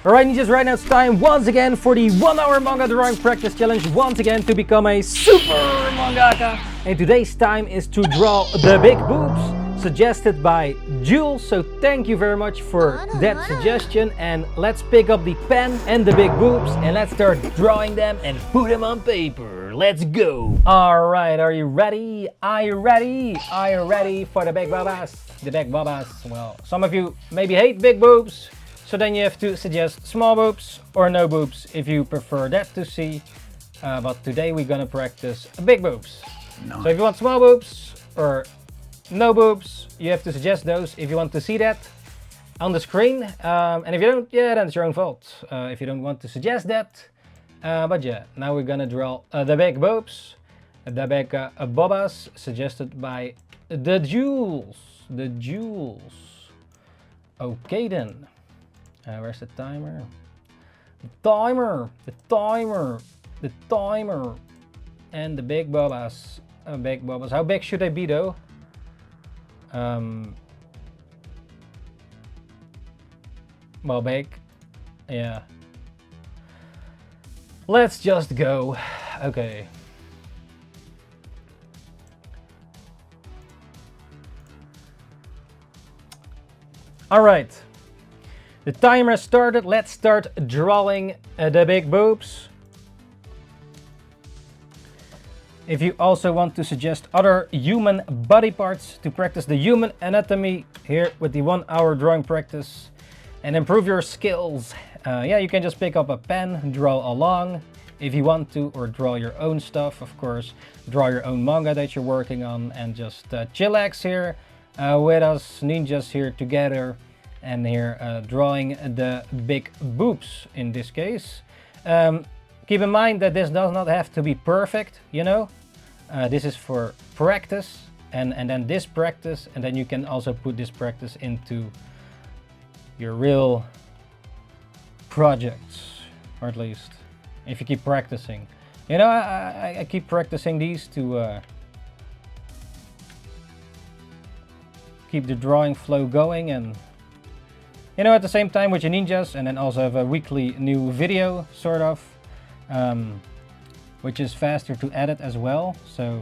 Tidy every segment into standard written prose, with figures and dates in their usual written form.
Alright ninjas, right now it's time once again for the 1 hour manga drawing practice challenge, once again to become a super mangaka. And today's time is to draw the big boobs, suggested by Jules, so thank you very much for that suggestion. And let's pick up the pen and the big boobs and let's start drawing them and put them on paper. Let's go! Alright, are you ready? Are you ready? Are you ready for the big babas? The big babas. Well, some of you maybe hate big boobs, so then you have to suggest small boobs or no boobs if you prefer that to see. But today we're gonna practice big boobs. Nice. So if you want small boobs or no boobs, you have to suggest those if you want to see that on the screen. And if you don't, yeah, then it's your own fault if you don't want to suggest that. But yeah, now we're gonna draw the big boobs, the big bobas, suggested by the Jules. The Jules. Okay then. Where's the timer? The timer, the timer, the timer. And the big bobas. Big bobas. How big should they be though? Well, big. Yeah. Let's just go. Okay. Alright. The timer has started. Let's start drawing the big boobs. If you also want to suggest other human body parts to practice the human anatomy here with the 1 hour drawing practice and improve your skills, yeah, you can just pick up a pen, draw along if you want to, or draw your own stuff, of course. Draw your own manga that you're working on and just chillax here with us ninjas here together. And here drawing the big boobs in this case. Keep in mind that this does not have to be perfect, you know. This is for practice and then this practice, and then you can also put this practice into your real projects, or at least if you keep practicing. You know, I keep practicing these to keep the drawing flow going, and you know, at the same time with your ninjas, and then also have a weekly new video, sort of, which is faster to edit as well. So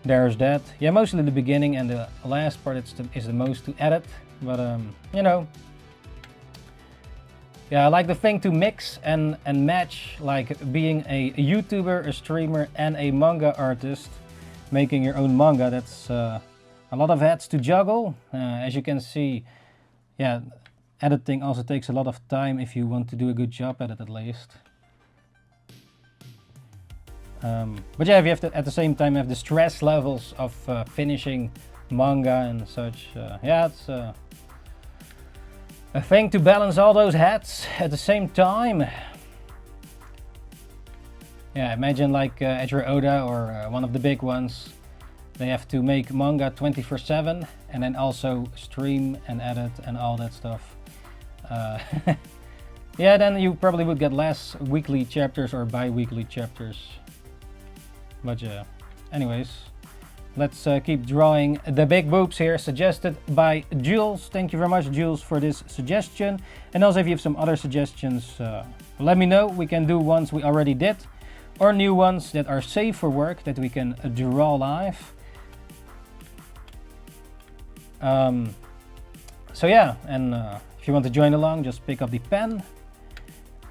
there's that. Yeah, mostly the beginning and the last part is the most to edit, but you know, yeah, I like the thing to mix and match, like being a YouTuber, a streamer, and a manga artist, making your own manga. That's a lot of hats to juggle, as you can see. Yeah. Editing also takes a lot of time if you want to do a good job at it, at least. But yeah, if you have to at the same time have the stress levels of finishing manga and such, yeah, it's a thing to balance all those hats at the same time. Yeah, imagine like at your Oda or one of the big ones, they have to make manga 24/7 and then also stream and edit and all that stuff. Yeah, then you probably would get less weekly chapters or bi-weekly chapters. But yeah, anyways, let's keep drawing the big boobs here, suggested by Jules. Thank you very much, Jules, for this suggestion. And also if you have some other suggestions, let me know. We can do ones we already did, or new ones that are safe for work that we can draw live. So yeah, and if you want to join along, just pick up the pen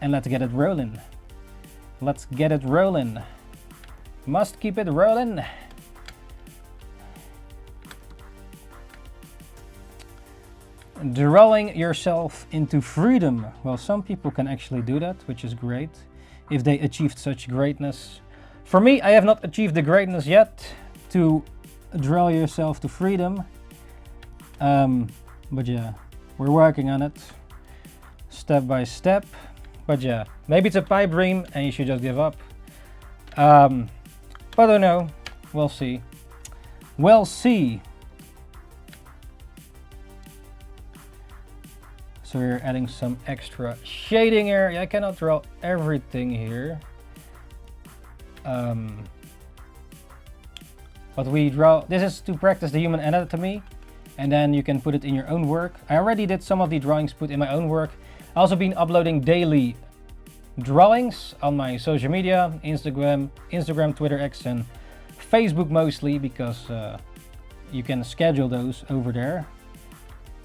and let's get it rolling. Let's get it rolling. Must keep it rolling. Drawing yourself into freedom. Well, some people can actually do that, which is great if they achieved such greatness. For me, I have not achieved the greatness yet to draw yourself to freedom. But yeah, we're working on it step by step. But yeah, maybe it's a pipe dream and you should just give up. But I don't know. We'll see. We'll see. So we're adding some extra shading here. I cannot draw everything here. But we draw, this is to practice the human anatomy, and then you can put it in your own work. I already did some of the drawings put in my own work. Also been uploading daily drawings on my social media, Instagram, Twitter X, and Facebook mostly, because you can schedule those over there.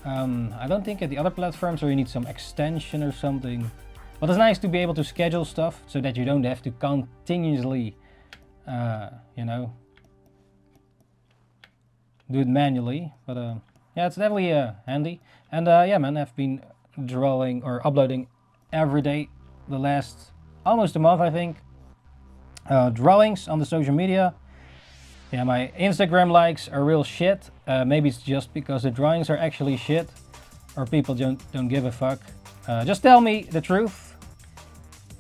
I don't think at the other platforms, or you need some extension or something. But it's nice to be able to schedule stuff so that you don't have to continuously, you know, do it manually. But yeah, it's definitely handy. And yeah, man, I've been drawing or uploading every day the last almost a month, I think. Drawings on the social media. Yeah, my Instagram likes are real shit. Maybe it's just because the drawings are actually shit, or people don't give a fuck. Just tell me the truth,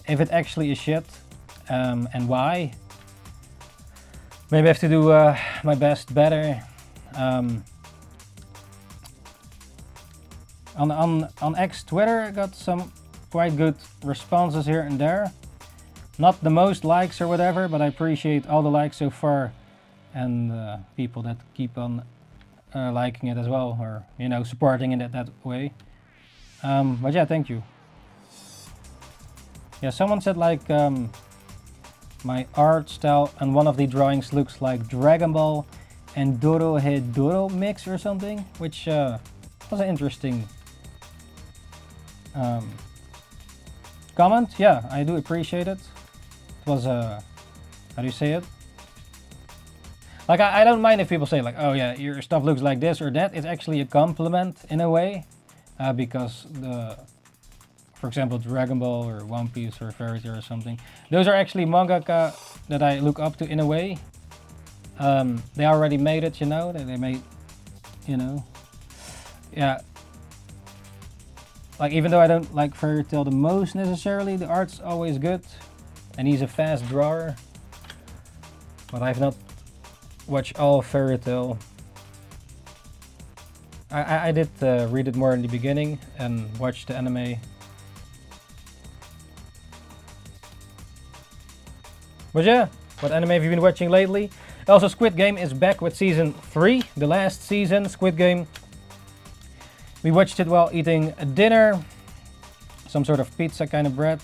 if it actually is shit, and why. Maybe I have to do my best better. On X Twitter, I got some quite good responses here and there. Not the most likes or whatever, but I appreciate all the likes so far, and people that keep on liking it as well, or you know, supporting it that way. But yeah, thank you. Yeah, someone said like my art style and one of the drawings looks like Dragon Ball and Doro mix or something, which was an interesting comment. Yeah, I do appreciate it. It was how do you say it? Like, I don't mind if people say like, oh yeah, your stuff looks like this or that. It's actually a compliment in a way, because for example, Dragon Ball or One Piece or Fairy Tail or something, those are actually mangaka that I look up to in a way. They already made it, you know, they made, you know, yeah. Like, even though I don't like Fairy Tail the most necessarily, the art's always good, and he's a fast drawer. But I've not watched all Fairy Tail. I did read it more in the beginning and watch the anime. But yeah, what anime have you been watching lately? Also, Squid Game is back with season 3, the last season, Squid Game. We watched it while eating dinner, some sort of pizza kind of bread,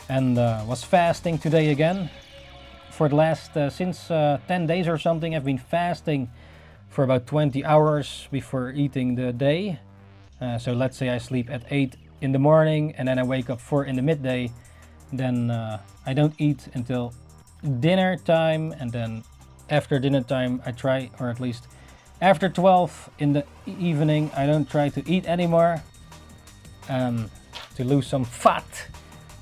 and was fasting today again. For the last, since 10 days or something, I've been fasting for about 20 hours before eating the day. So let's say I sleep at 8 in the morning and then I wake up 4 in the midday. Then I don't eat until dinner time, and then after dinner time I try, or at least after 12 in the evening, I don't try to eat anymore, to lose some fat,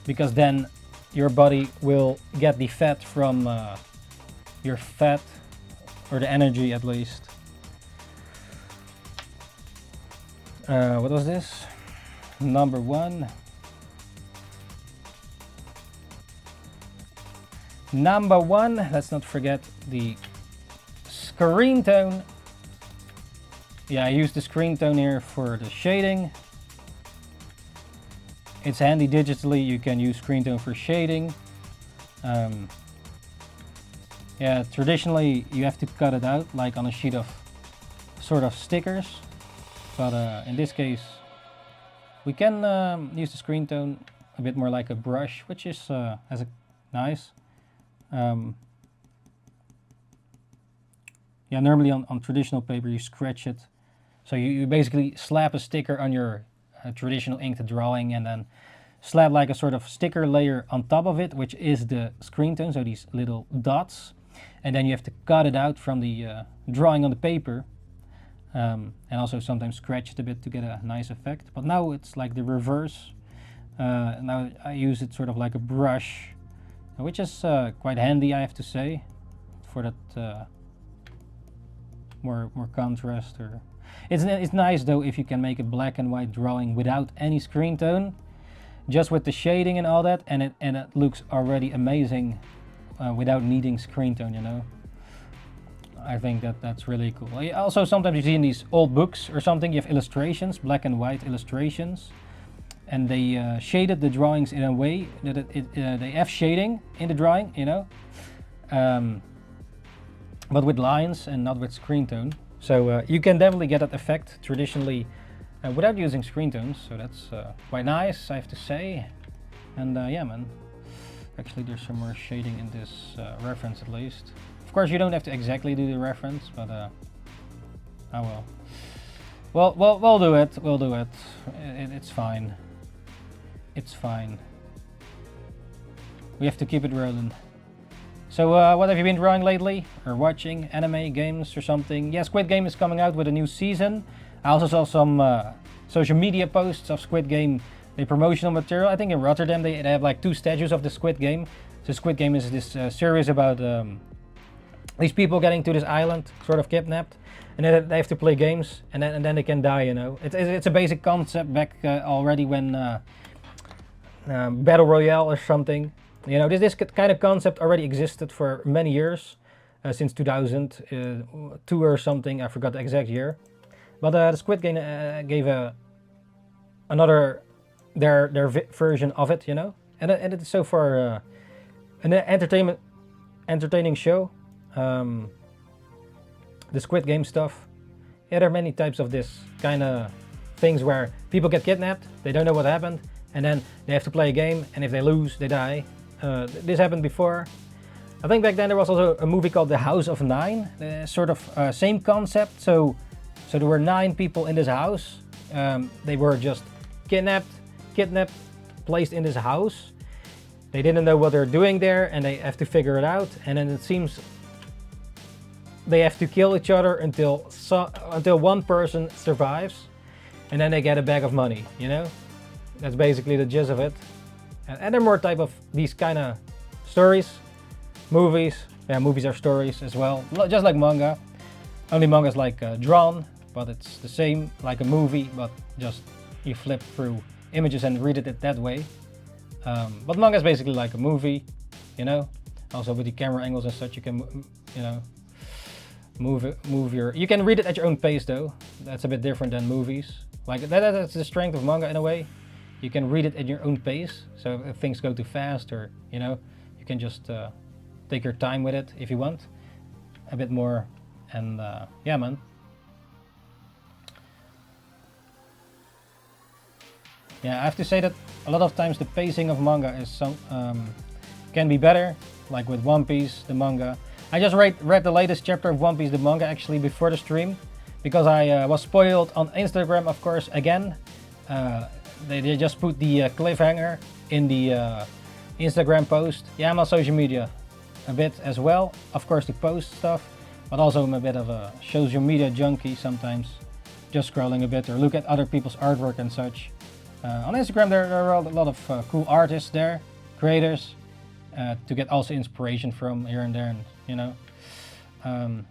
because then your body will get the fat from your fat, or the energy at least. What was this? Number 1. Number 1, let's not forget the screen tone. Yeah, I use the screen tone here for the shading. It's handy digitally, you can use screen tone for shading. Yeah, traditionally you have to cut it out, like on a sheet of sort of stickers. But in this case, we can use the screen tone a bit more like a brush, which is has a nice. Yeah, normally on traditional paper you scratch it. So you basically slap a sticker on your traditional inked drawing, and then slap like a sort of sticker layer on top of it, which is the screen tone, so these little dots. And then you have to cut it out from the drawing on the paper. And also sometimes scratch it a bit to get a nice effect. But now it's like the reverse. Now I use it sort of like a brush, which is quite handy, I have to say, for that more contrast. Or it's nice though if you can make a black and white drawing without any screen tone, just with the shading and all that, and it looks already amazing without needing screen tone, you know. I think that's really cool. Also, sometimes you see in these old books or something, you have illustrations, black and white illustrations, and they shaded the drawings in a way that they have shading in the drawing, you know, but with lines and not with screen tone. So you can definitely get that effect traditionally without using screen tones, so that's quite nice, I have to say. And yeah, man. Actually, there's some more shading in this reference at least. Of course, you don't have to exactly do the reference, but oh well. We'll do it. We'll do it. It's fine. It's fine. We have to keep it rolling. So, what have you been drawing lately? Or watching? Anime, games, or something? Yeah, Squid Game is coming out with a new season. I also saw some social media posts of Squid Game, the promotional material. I think in Rotterdam they have like 2 statues of the Squid Game. So Squid Game is this series about these people getting to this island, sort of kidnapped, and then they have to play games, and then they can die. You know, it's a basic concept back already when Battle Royale or something. You know, this kind of concept already existed for many years, since 2002 or something. I forgot the exact year. But the Squid Game gave another their version of it, you know, and it's so far an entertaining show. The Squid Game stuff. Yeah, there are many types of this kind of things where people get kidnapped, they don't know what happened, and then they have to play a game, and if they lose, they die. This happened before. I think back then there was also a movie called The House of Nine, sort of same concept. So there were 9 people in this house. They were just kidnapped, placed in this house. They didn't know what they're doing there, and they have to figure it out. And then it seems they have to kill each other until one person survives, and then they get a bag of money. You know, that's basically the gist of it. And there are more type of these kind of stories, movies. Yeah, movies are stories as well, just like manga. Only manga is like drawn, but it's the same like a movie, but just you flip through images and read it that way. But manga is basically like a movie, you know. Also with the camera angles and such, you can, you know, move your. You can read it at your own pace though. That's a bit different than movies. Like that's the strength of manga in a way. You can read it at your own pace. So if things go too fast, or you know, you can just take your time with it if you want, a bit more. And yeah, man. Yeah, I have to say that a lot of times the pacing of manga is can be better, like with One Piece, the manga. I just read the latest chapter of One Piece, the manga, actually before the stream, because I was spoiled on Instagram, of course, again. They just put the cliffhanger in the Instagram post. Yeah, I'm on social media a bit as well, of course, to post stuff, but also I'm a bit of a social media junkie sometimes, just scrolling a bit or look at other people's artwork and such. On Instagram there are a lot of cool artists there, creators, to get also inspiration from here and there, and you know.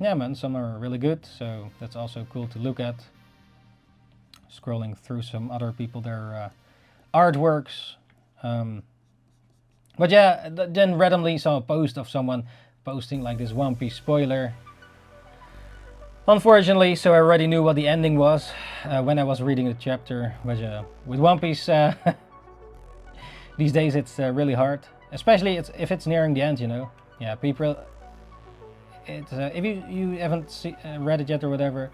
Yeah man, some are really good, so that's also cool to look at. Scrolling through some other people, their artworks. But yeah, then randomly saw a post of someone posting like this One Piece spoiler. Unfortunately, so I already knew what the ending was when I was reading the chapter. But with One Piece, these days it's really hard, especially if it's nearing the end, you know. Yeah, people. If you haven't read it yet or whatever,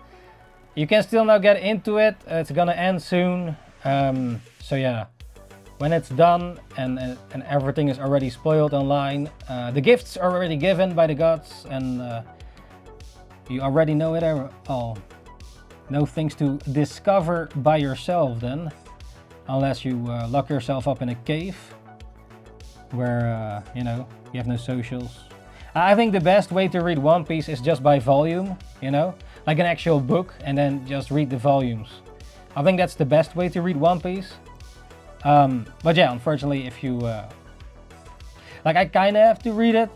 you can still now get into it. It's gonna end soon. So yeah, when it's done and everything is already spoiled online, the gifts are already given by the gods, and you already know it all. No things to discover by yourself then, unless you lock yourself up in a cave where you know, you have no socials. I think the best way to read One Piece is just by volume, you know, like an actual book, and then just read the volumes. I think that's the best way to read One Piece. But yeah, unfortunately, if you like, I kind of have to read it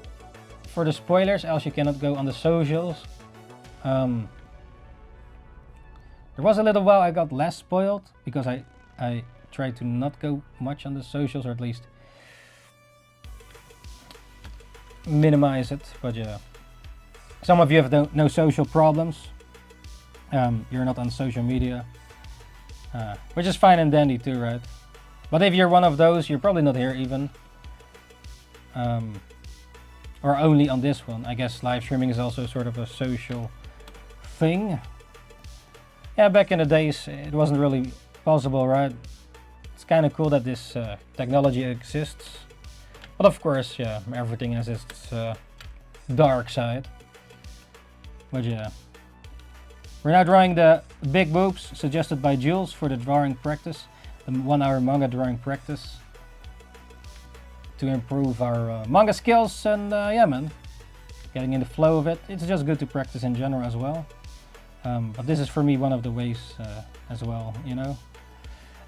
for the spoilers, else you cannot go on the socials. There was a little while I got less spoiled because I tried to not go much on the socials, or at least minimize it. But yeah, some of you have no social problems. You're not on social media, which is fine and dandy too, right? But if you're one of those, you're probably not here even, or only on this one. I guess live streaming is also sort of a social thing. Yeah, back in the days it wasn't really possible, right? It's kind of cool that this technology exists, but of course, yeah, everything has its dark side. But yeah, we're now drawing the big boobs suggested by Jules for the drawing practice, the 1 hour manga drawing practice, to improve our manga skills. And yeah, man, getting in the flow of it. It's just good to practice in general as well. But this is for me one of the ways as well, you know.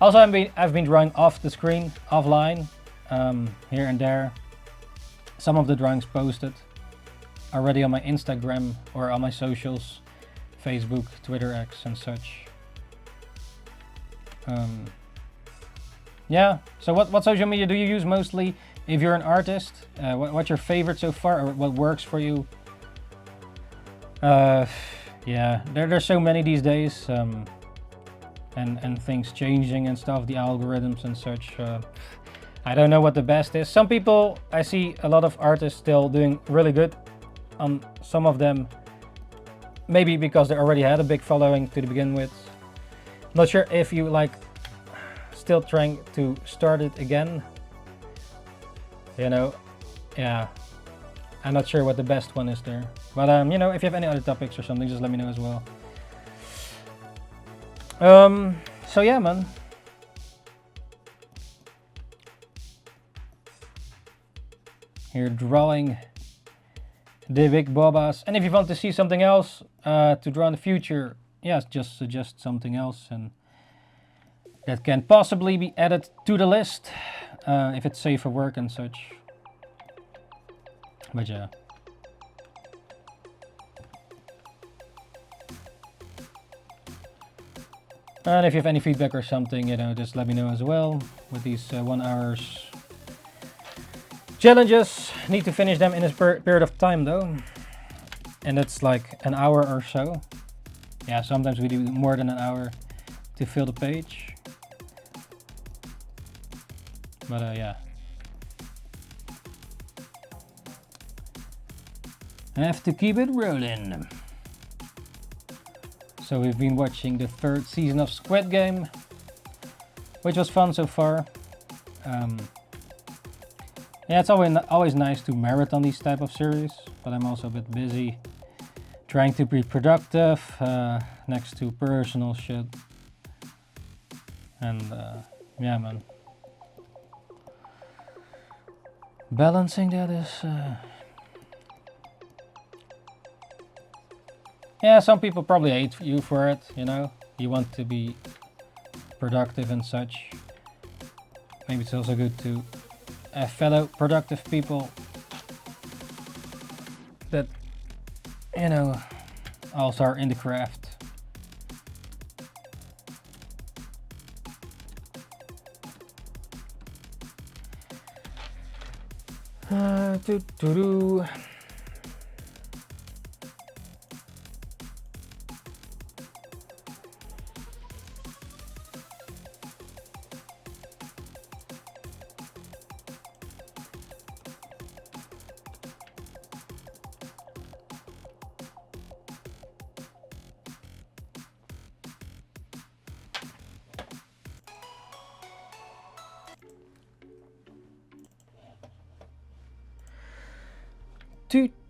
Also, I've been drawing off the screen, offline, here and there. Some of the drawings posted already on my Instagram or on my socials, Facebook, Twitter X and such. Yeah, so what social media do you use mostly if you're an artist? What's your favorite so far, or what works for you? Yeah, there's so many these days, and things changing and stuff, the algorithms and such. I don't know what the best is. Some people, I see a lot of artists still doing really good on some of them, maybe because they already had a big following to begin with. Not sure if you like still trying to start it again, you know. Yeah, I'm not sure what the best one is there, but you know, if you have any other topics or something, just let me know as well. So yeah, man. Here drawing the big bobas, and if you want to see something else to draw in the future, yes, just suggest something else, and that can possibly be added to the list if it's safe for work and such. But yeah. And if you have any feedback or something, you know, just let me know as well with these 1 hours challenges. Need to finish them in a period of time though, and it's like an hour or so. Yeah, sometimes we do more than an hour to fill the page, but yeah, I have to keep it rolling. So we've been watching the 3rd season of Squid Game, which was fun so far. Yeah, it's always nice to marathon these type of series, but I'm also a bit busy trying to be productive next to personal shit. And yeah, man, balancing that is yeah, some people probably hate you for it, you know. You want to be productive and such. Maybe it's also good to have fellow productive people that, you know, also are in the craft.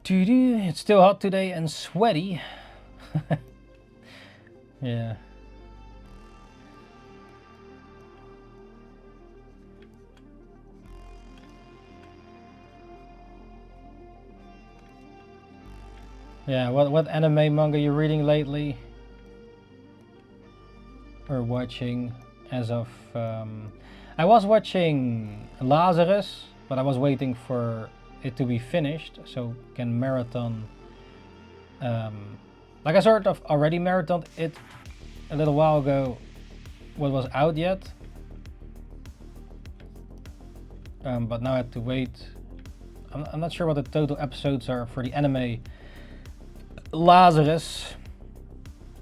It's still hot today and sweaty. Yeah. Yeah, what anime manga you reading lately? Or watching as of I was watching Lazarus, but I was waiting for it to be finished so can marathon. Like I sort of already marathoned it a little while ago, what was out yet, but now I have to wait. I'm not sure what the total episodes are for the anime Lazarus.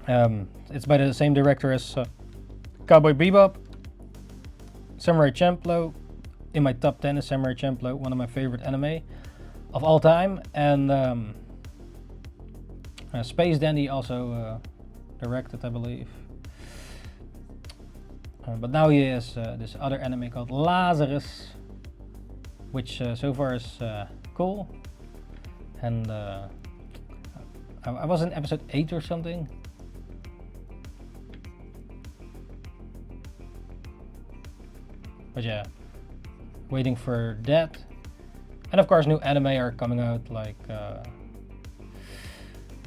It's by the same director as Cowboy Bebop, Samurai Champloo. In my top 10 is Samurai Champloo, one of my favorite anime of all time, and Space Dandy also directed, I believe. But now he has this other anime called Lazarus, which so far is cool. And I was in episode 8 or something. But yeah, waiting for that. And of course new anime are coming out, like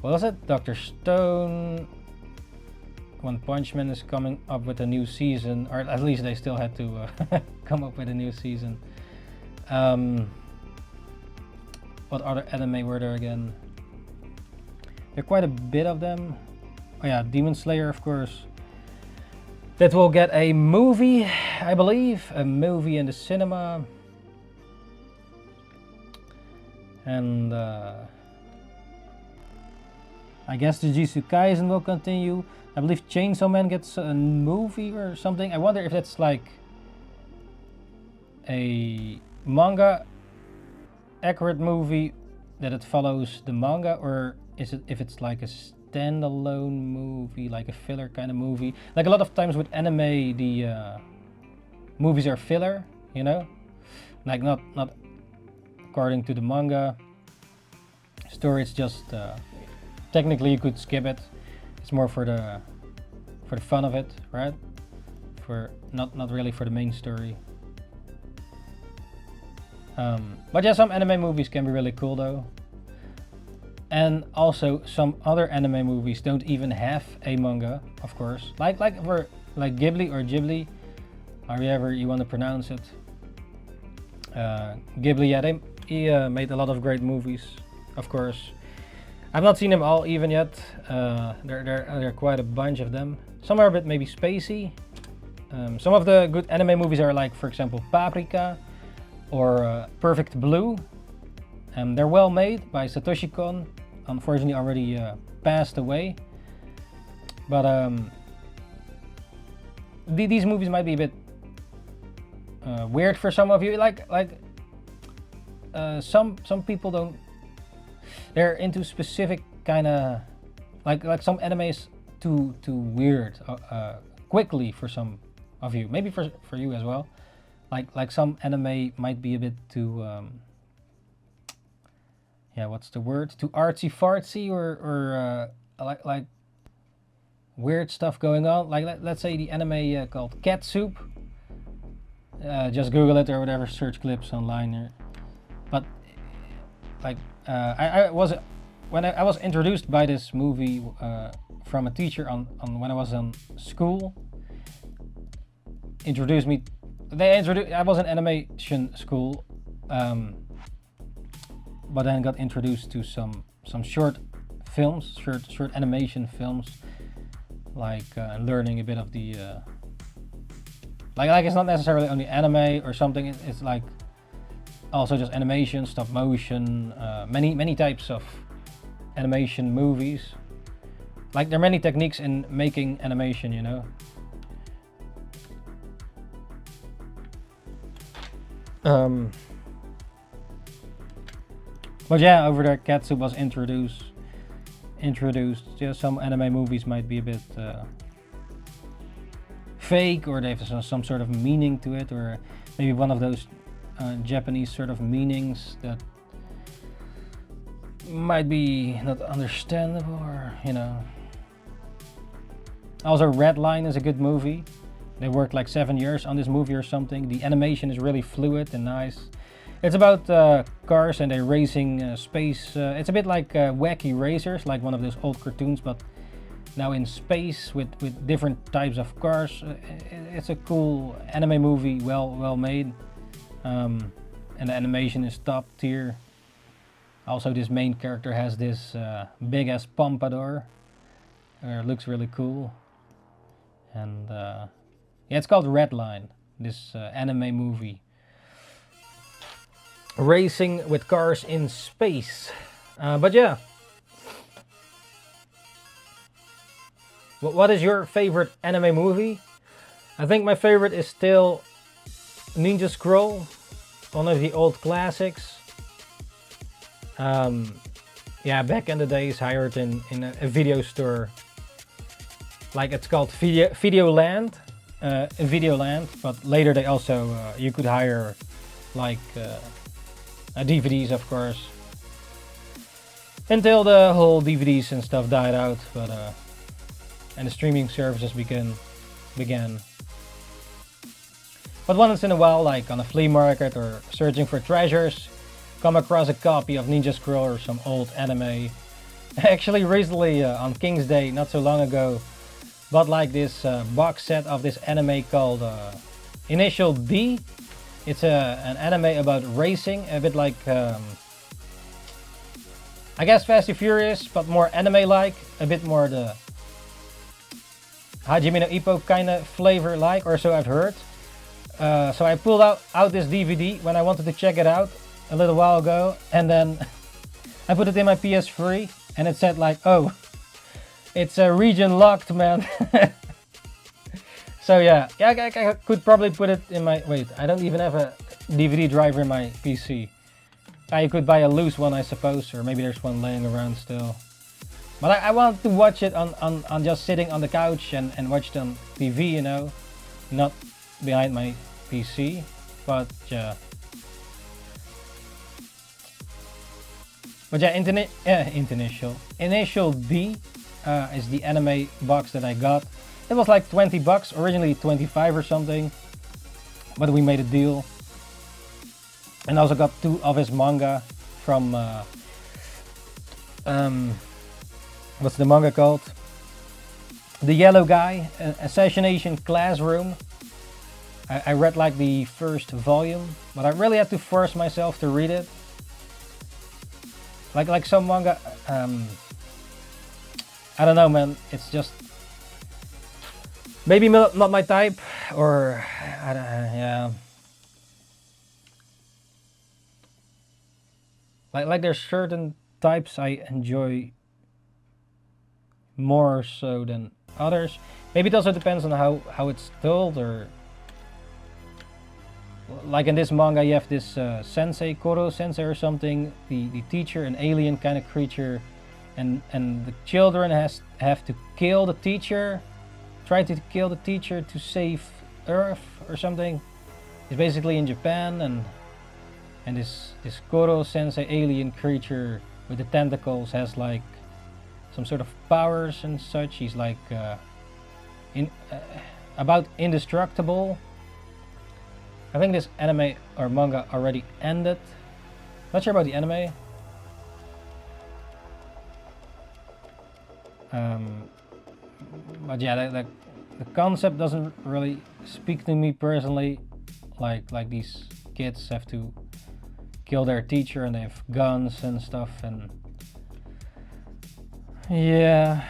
what was it? Dr. Stone. One Punch Man is coming up with a new season, or at least they still had to come up with a new season. What other anime were there again? There are quite a bit of them. Oh yeah, Demon Slayer, of course. That will get a movie, I believe. A movie in the cinema. And I guess the Jujutsu Kaisen will continue. I believe Chainsaw Man gets a movie or something. I wonder if that's like a manga accurate movie that it follows the manga, or is it if it's like a standalone movie, like a filler kind of movie. Like a lot of times with anime, the movies are filler, you know, like not according to the manga story. It's just technically you could skip it. It's more for the fun of it, right? For not really for the main story. But yeah, some anime movies can be really cool though. And also some other anime movies don't even have a manga, of course. Like Ghibli or Ghibli, however you want to pronounce it. Ghibli, yeah, he made a lot of great movies, of course. I've not seen them all even yet. There are quite a bunch of them. Some are a bit maybe spacey. Some of the good anime movies are like, for example, Paprika or Perfect Blue. They're well made by Satoshi Kon. Unfortunately already passed away. But these movies might be a bit weird for some of you. Some people don't. They're into specific kind of like some anime is too weird quickly for some of you. Maybe for you as well. Like some anime might be a bit too yeah, what's the word? Too artsy fartsy or like weird stuff going on. Like let's say the anime called Cat Soup. Just Google it or whatever, search clips online. But like I was when I was introduced by this movie from a teacher on when I was in school. Introduced me. I was in animation school, but then got introduced to some short films, short animation films, like learning a bit of the like it's not necessarily only anime or something. It's like also just animation, stop motion, many types of animation movies. Like there are many techniques in making animation, you know. But yeah, over there Cat Soup was introduced. Yeah, some anime movies might be a bit fake, or they have some sort of meaning to it, or maybe one of those Japanese sort of meanings that might be not understandable, or you know. Also, Red Line is a good movie. They worked like 7 years on this movie or something. The animation is really fluid and nice. It's about cars and they're racing space. It's a bit like Wacky Racers, like one of those old cartoons, but now in space with different types of cars. It's a cool anime movie, well made. And the animation is top tier. Also, this main character has this big ass pompadour. Looks really cool. And yeah, it's called Red Line, this anime movie. Racing with cars in space. But yeah. What is your favorite anime movie? I think my favorite is still Ninja Scroll, one of the old classics. Yeah, back in the days, hired in a video store. Like it's called Video Land. Videoland, but later they also you could hire like DVDs, of course, until the whole DVDs and stuff died out. But and the streaming services began. But once in a while, like on a flea market or searching for treasures, come across a copy of Ninja Scroll or some old anime. Actually, recently on King's Day, not so long ago, bought like this box set of this anime called Initial D. It's an anime about racing, a bit like I guess Fast and Furious, but more anime-like, a bit more the Hajime no Ippo kind of flavor-like, or so I've heard. So I pulled out this DVD when I wanted to check it out a little while ago, and then I put it in my PS3, and it said like, oh, it's region locked, man. So yeah, I could probably put it in my, wait, I don't even have a DVD driver in my PC. I could buy a loose one, I suppose, or maybe there's one laying around still. But I want to watch it on just sitting on the couch and watch it on TV, you know, not behind my PC. But yeah. But yeah, Initial D is the anime box that I got. It was like 20 bucks, originally 25 or something, but we made a deal. And I also got 2 of his manga from, what's the manga called? The Yellow Guy, Assassination Classroom. I read like the first volume, but I really had to force myself to read it. Like some manga, I don't know, man. It's just maybe not my type, or I don't, yeah. Like there's certain types I enjoy more so than others. Maybe it also depends on how it's told, or like in this manga you have this sensei, Koro sensei or something, the teacher, an alien kind of creature, and the children have to kill the teacher, try to kill the teacher to save Earth or something. It's basically in Japan, and this Koro sensei alien creature with the tentacles has like some sort of powers and such. He's like about indestructible. I think this anime or manga already ended. Not sure about the anime. But yeah, the concept doesn't really speak to me personally. Like these kids have to kill their teacher and they have guns and stuff, and yeah,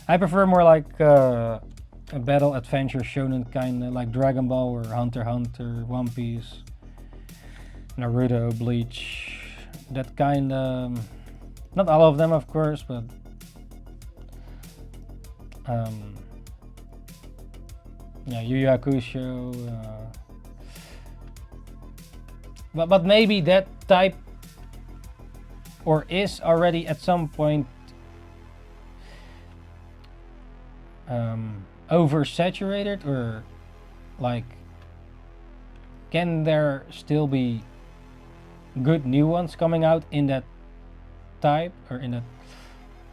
I prefer more like a battle adventure shonen kind of, like Dragon Ball or Hunter x Hunter, One Piece, Naruto, Bleach, that kind of, not all of them of course, but yeah, Yu Yu Hakusho, but maybe that type, or is already at some point oversaturated, or like can there still be good new ones coming out in that type, or in that,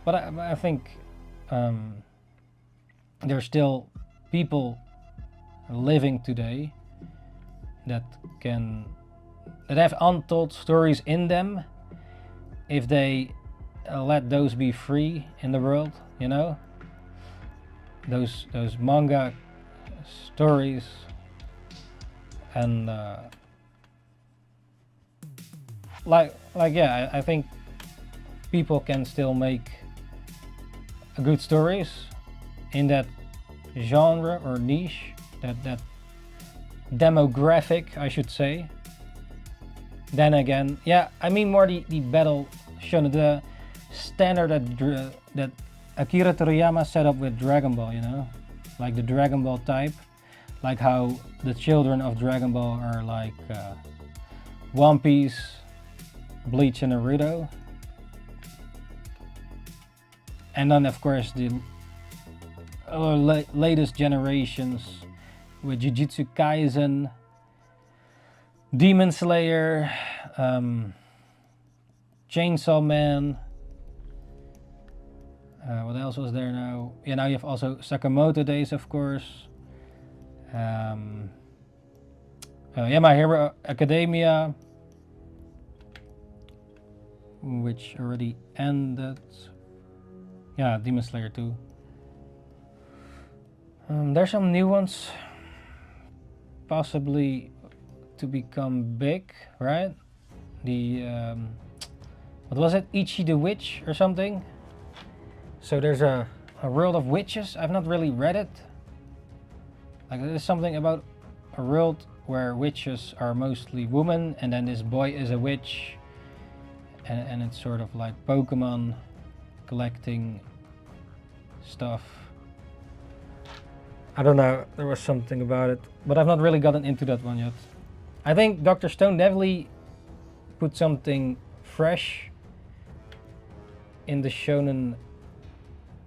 but I think there's still people living today that have untold stories in them, if they let those be free in the world, you know, those manga stories, and like yeah, I think people can still make good stories in that genre or niche, that demographic, I should say. Then again, yeah, I mean more the battle shonen, the standard that Akira Toriyama set up with Dragon Ball, you know, like the Dragon Ball type, like how the children of Dragon Ball are like One Piece, Bleach, and Naruto. And then of course the latest generations with Jujutsu Kaisen, Demon Slayer, Chainsaw Man. What else was there now? Yeah, now you have also Sakamoto Days, of course. Yeah, My Hero Academia, which already ended. Yeah, Demon Slayer 2. There's some new ones, possibly to become big, right? The what was it, Ichi the Witch or something? So there's a world of witches. I've not really read it. Like, there's something about a world where witches are mostly women, and then this boy is a witch, and it's sort of like Pokemon collecting stuff. I don't know, there was something about it, but I've not really gotten into that one yet. I think Dr. Stone definitely put something fresh in the shonen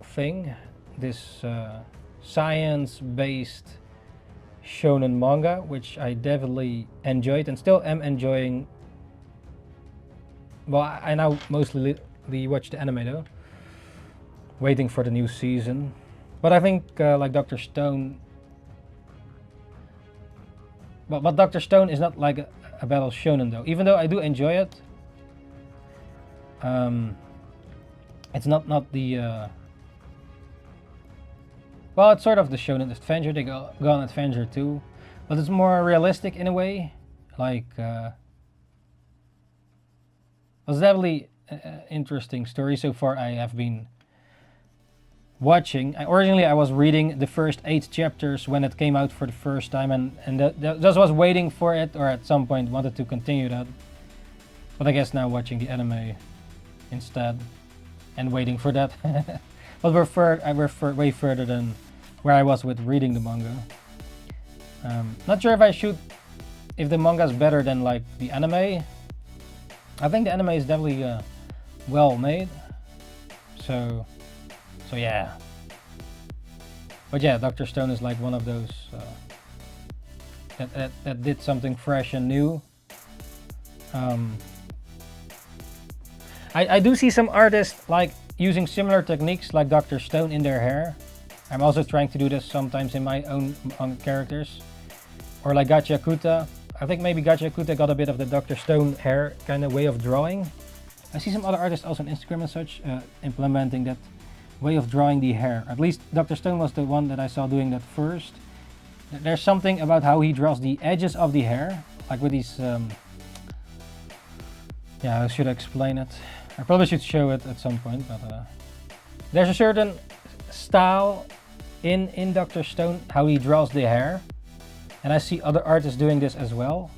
thing, this science-based shonen manga, which I definitely enjoyed and still am enjoying. Well, I now mostly watch the anime though, waiting for the new season. But I think like Dr. Stone, but Dr. Stone is not like a battle shonen though, even though I do enjoy it. It's not the well, it's sort of the shonen adventure. They go on adventure too, but it's more realistic in a way. Like it's definitely an interesting story so far. I have been watching. Originally, I was reading the first 8 chapters when it came out for the first time, and just was waiting for it, or at some point wanted to continue that. But I guess now watching the anime instead and waiting for that. But we're way further than where I was with reading the manga. Not sure if the manga is better than like the anime. I think the anime is definitely well made. So yeah. But yeah, Dr. Stone is like one of those that did something fresh and new. I do see some artists like using similar techniques like Dr. Stone in their hair. I'm also trying to do this sometimes in my own characters. Or like Gachiakuta. I think maybe Gachiakuta got a bit of the Dr. Stone hair kind of way of drawing. I see some other artists also on Instagram and such implementing that way of drawing the hair. At least Dr. Stone was the one that I saw doing that first. There's something about how he draws the edges of the hair, like with these yeah, I should explain it. I probably should show it at some point, but there's a certain style in Dr. Stone, how he draws the hair, and I see other artists doing this as well.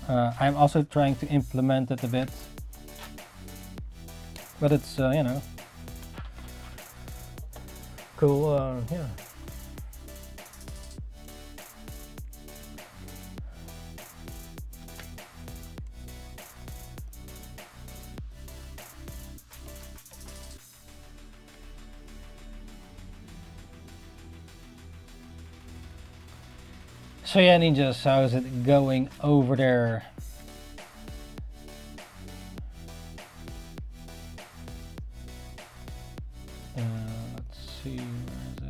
I'm also trying to implement it a bit, but it's you know, cool. Yeah. So yeah, ninjas, how's it going over there? Let's see, where is it?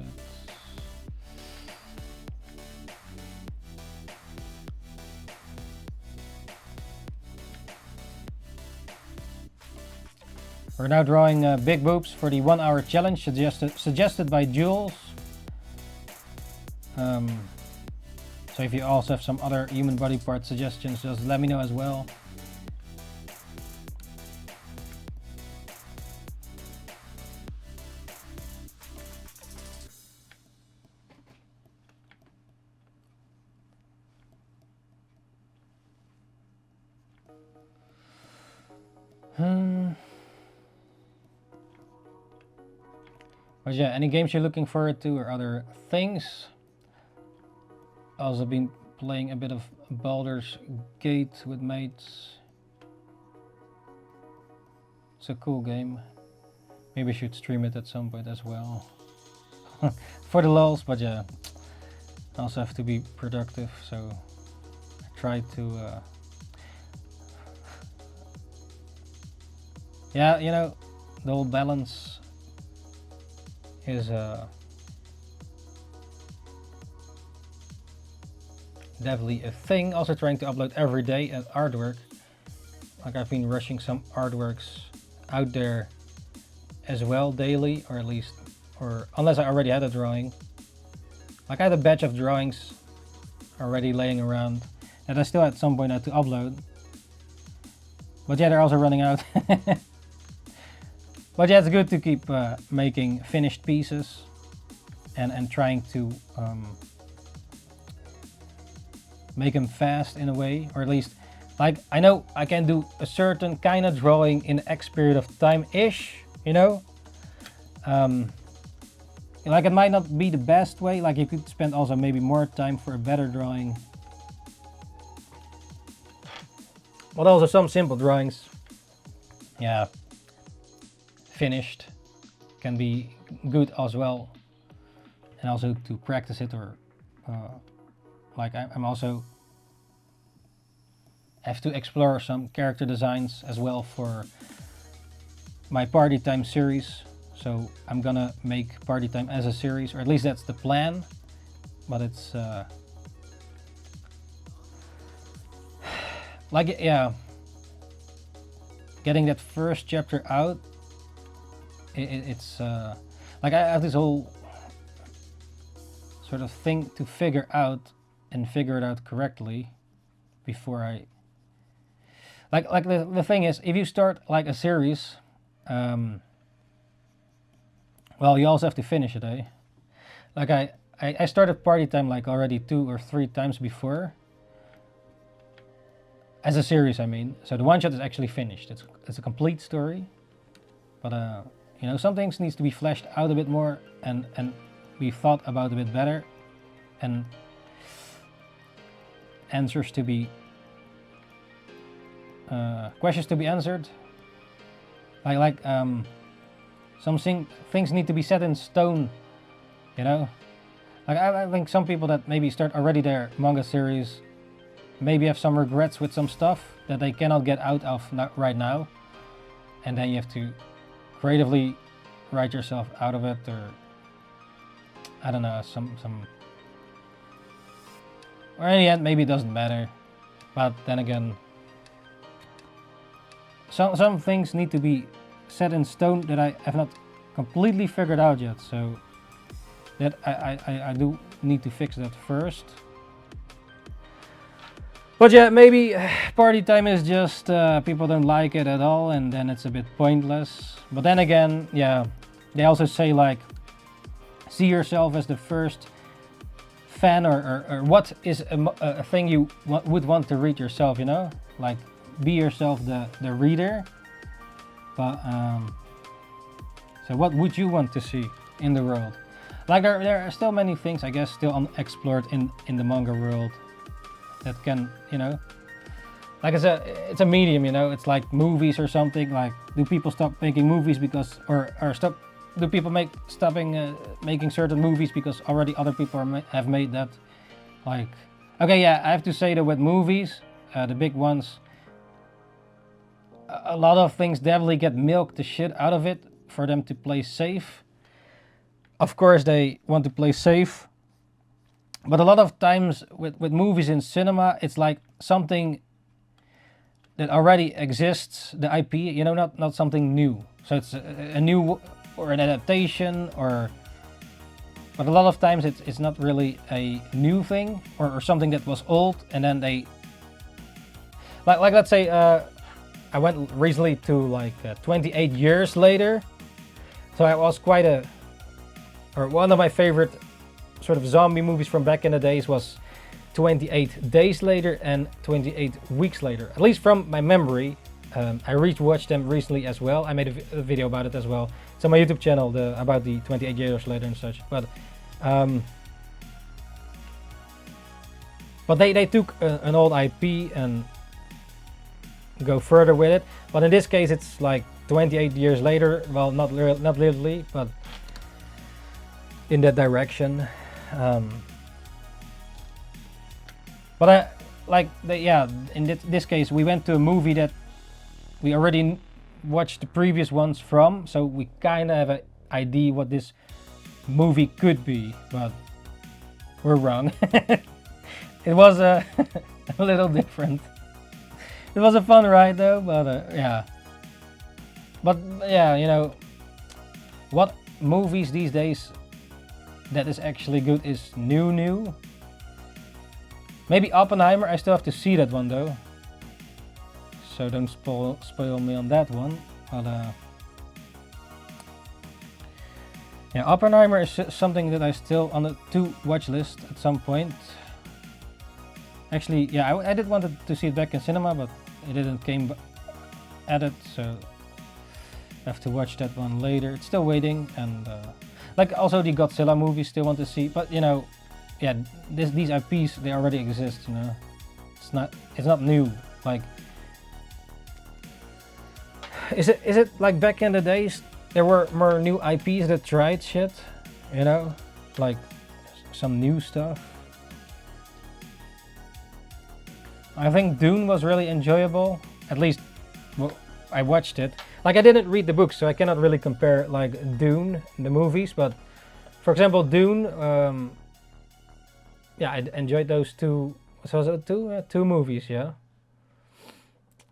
We're now drawing big boobs for the 1 hour challenge suggested by Jules. So if you also have some other human body part suggestions, just let me know as well. But yeah, any games you're looking forward to or other things? Also been playing a bit of Baldur's Gate with mates. It's a cool game. Maybe I should stream it at some point as well. for the lulz, but yeah, I also have to be productive, so I try to yeah, you know, the whole balance is definitely a thing. Also trying to upload every day at artwork. Like I've been rushing some artworks out there as well daily, or at least, or unless I already had a drawing. Like I had a batch of drawings already laying around that I still at some point had to upload. But yeah, they're also running out. But yeah, it's good to keep making finished pieces and trying to make them fast in a way, or at least, like, I know I can do a certain kind of drawing in X period of time-ish, you know? Like it might not be the best way, like you could spend also maybe more time for a better drawing. But also some simple drawings, yeah, finished can be good as well. And also to practice it, or like I'm also have to explore some character designs as well for my party time series. So I'm gonna make party time as a series, or at least that's the plan. But it's like, yeah, getting that first chapter out, it's like I have this whole sort of thing to figure out and figure it out correctly before I like the thing is, if you start like a series, well, you also have to finish it, eh? Like I started party time like already 2 or 3 times before, as a series, I mean. So the one shot is actually finished. It's a complete story, but you know, some things needs to be fleshed out a bit more and be thought about a bit better, and answers to be questions to be answered. Like some things need to be set in stone, you know. Like I think some people that maybe start already their manga series maybe have some regrets with some stuff that they cannot get out of right now, and then you have to creatively write yourself out of it, or I don't know, some or in the end maybe it doesn't matter. But then again, some things need to be set in stone that I have not completely figured out yet, so that I do need to fix that first. But yeah, maybe party time is just people don't like it at all, and then it's a bit pointless. But then again, yeah, they also say like, see yourself as the first fan, or what is a thing you would want to read yourself, you know? Like, be yourself the reader. But so what would you want to see in the world? Like there are still many things, I guess, still unexplored in the manga world that can, you know, like it's a medium, you know. It's like movies or something. Like, do people stop making movies because, or do people stopping making certain movies because already other people have made that? Like, okay, yeah, I have to say that with movies, the big ones, a lot of things definitely get milked the shit out of it for them to play safe. Of course they want to play safe, but a lot of times with movies in cinema, it's like something that already exists, the IP, you know, not something new. So it's a new, or an adaptation, or, but a lot of times it's not really a new thing, or something that was old, and then they, like let's say, I went recently to like 28 years later. So I was one of my favorite sort of zombie movies from back in the days was 28 Days Later and 28 Weeks Later. At least from my memory. I rewatched them recently as well. I made a video about it as well. It's on my YouTube channel, about the 28 years later and such. But they took an old IP and go further with it, but in this case it's like 28 years later. Well, not literally, but in that direction. But I like yeah. In this case, we went to a movie that we already watched the previous ones from, so we kind of have an idea what this movie could be, but we're wrong. It was a little different. It was a fun ride though, but yeah. But yeah, you know, what movies these days that is actually good is new. Maybe Oppenheimer, I still have to see that one though. So don't spoil me on that one. But yeah, Oppenheimer is something that I still on the to watch list at some point. Actually, yeah, I did want to see it back in cinema, but it didn't came added, so I have to watch that one later. It's still waiting, and like also the Godzilla movie still want to see, but you know, yeah, these IPs they already exist, you know. It's not new. Like, is it like back in the days there were more new IPs that tried shit, you know, like some new stuff. I think Dune was really enjoyable. At least, well, I watched it. Like I didn't read the books, so I cannot really compare like Dune, the movies. But for example, Dune, yeah, I enjoyed those two. So was it two movies, yeah.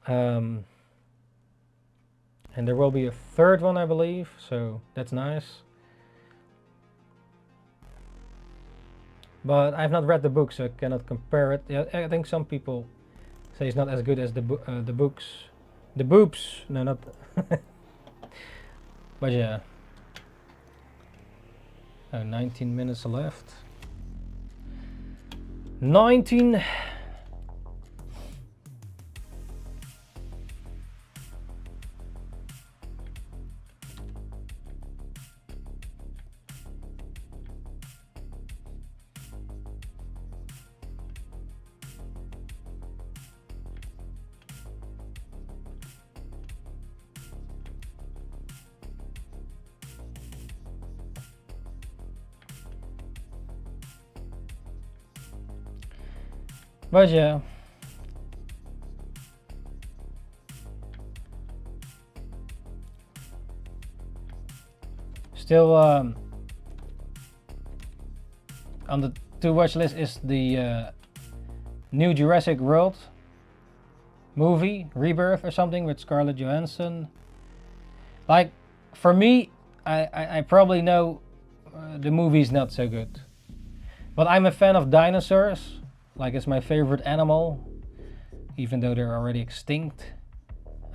And there will be a third one, I believe. So that's nice. But I've not read the book, so I cannot compare it. Yeah, I think some people say it's not as good as the books. The boobs, no, not. But yeah. 19 minutes left. 19. But yeah. Still on the to watch list is the new Jurassic World movie, Rebirth or something, with Scarlett Johansson. Like, for me, I probably know the movie's not so good. But I'm a fan of dinosaurs. Like, it's my favorite animal, even though they're already extinct.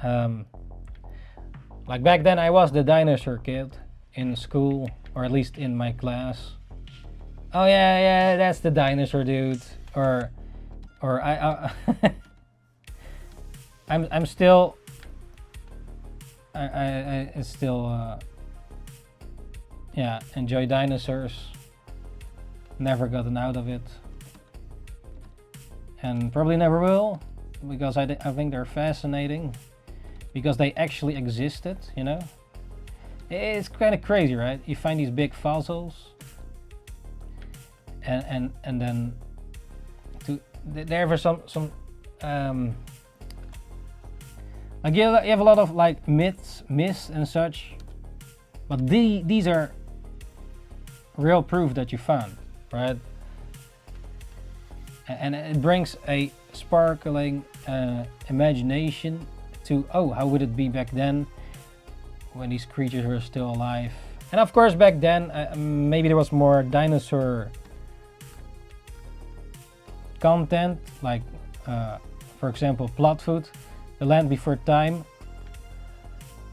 Like back then I was the dinosaur kid in school, or at least in my class. Oh yeah, that's the dinosaur dude. Or I I'm still I still yeah, enjoy dinosaurs. Never gotten out of it, and probably never will, because I think they're fascinating, because they actually existed, you know. It's kind of crazy, right? You find these big fossils, and then there were some like you have a lot of like myths and such, but these are real proof that you found, right? And it brings a sparkling imagination to, oh, how would it be back then when these creatures were still alive? And of course back then maybe there was more dinosaur content, like for example Plotfoot, The Land Before Time.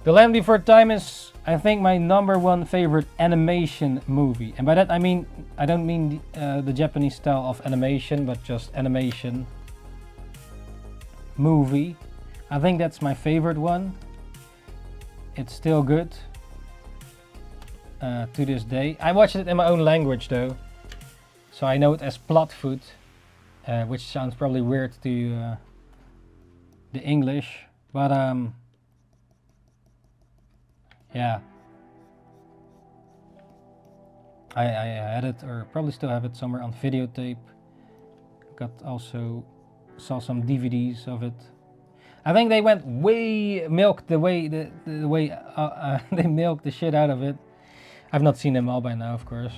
The Land Before Time is, I think, my #1 favorite animation movie, and by that I mean, I don't mean the Japanese style of animation, but just animation movie. I think that's my favorite one. It's still good to this day. I watched it in my own language though, so I know it as Plotfoot, which sounds probably weird to the English, but yeah. I had it, or probably still have it somewhere on videotape. Got also saw some DVDs of it. I think they went milked the way they milked the shit out of it. I've not seen them all by now, of course,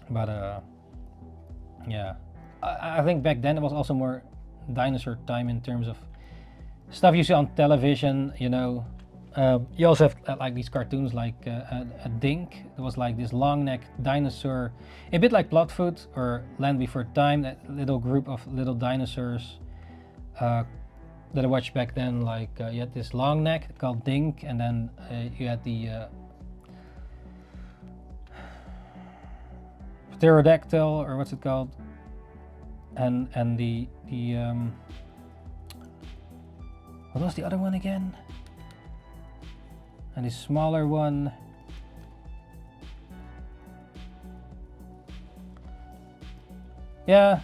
but yeah, I think back then it was also more dinosaur time in terms of stuff you see on television, you know. You also have like these cartoons like a Dink. It was like this long-necked dinosaur, a bit like Plotfoot or Land Before Time, that little group of little dinosaurs that I watched back then. Like you had this long neck called Dink, and then you had the pterodactyl, or what's it called, and the what was the other one again? And the smaller one, yeah.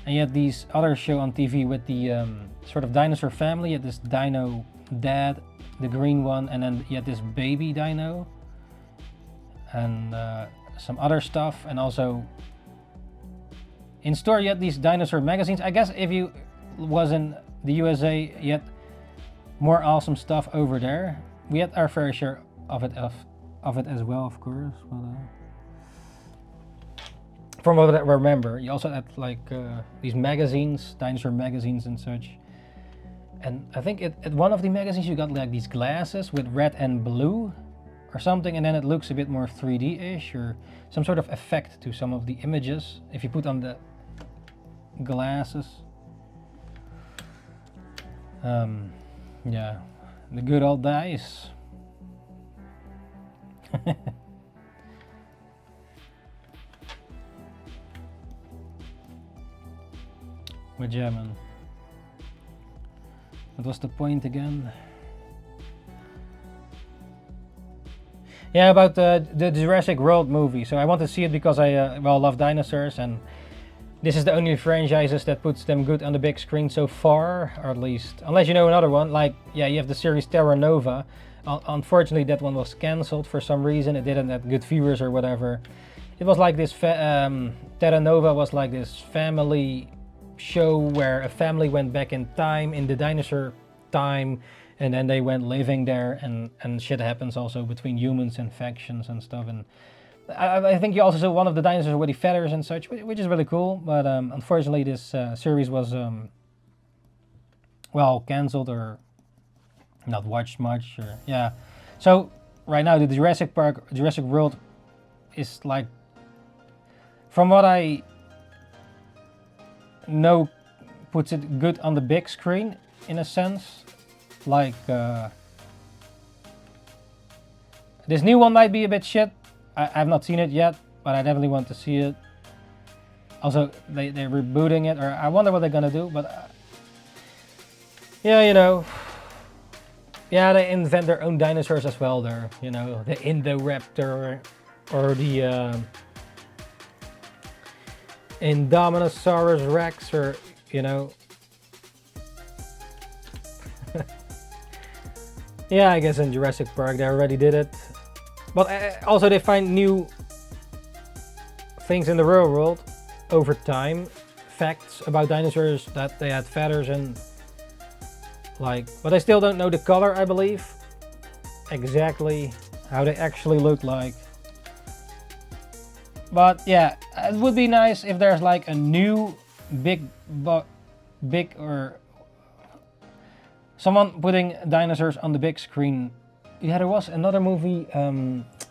And you had these other show on TV with the sort of dinosaur family. You had this dino dad, the green one, and then you had this baby dino, and some other stuff. And also in store you had these dinosaur magazines. I guess if you was in the USA, you had more awesome stuff over there. We had our fair share of it as well, of course. But, from what I remember, you also had like these magazines, dinosaur magazines and such. And I think at one of the magazines you got like these glasses with red and blue or something, and then it looks a bit more 3D-ish, or some sort of effect to some of the images if you put on the glasses. Yeah, the good old days. But yeah, man. What was the point again? Yeah, about the Jurassic World movie. So I want to see it because I love dinosaurs, and this is the only franchises that puts them good on the big screen so far, or at least, unless you know another one, like, yeah, you have the series Terra Nova. Unfortunately, that one was cancelled for some reason. It didn't have good viewers or whatever. It was like this, Terra Nova was like this family show where a family went back in time, in the dinosaur time, and then they went living there, and shit happens also between humans and factions and stuff. And I think you also saw one of the dinosaurs with the feathers and such, which is really cool. But unfortunately, this series was well, cancelled or not watched much. Or, yeah. So right now, the Jurassic World is like, from what I know, puts it good on the big screen in a sense. Like this new one might be a bit shit. I've not seen it yet, but I definitely want to see it. Also, they're rebooting it, or I wonder what they're gonna do. But yeah, you know, yeah, they invent their own dinosaurs as well. There, you know, the Indoraptor or the Indominus Rex, or you know. Yeah, I guess in Jurassic Park they already did it. But also they find new things in the real world over time. Facts about dinosaurs, that they had feathers and like, but I still don't know the color, I believe. Exactly how they actually look like. But yeah, it would be nice if there's like a new big or someone putting dinosaurs on the big screen. Yeah, there was another movie,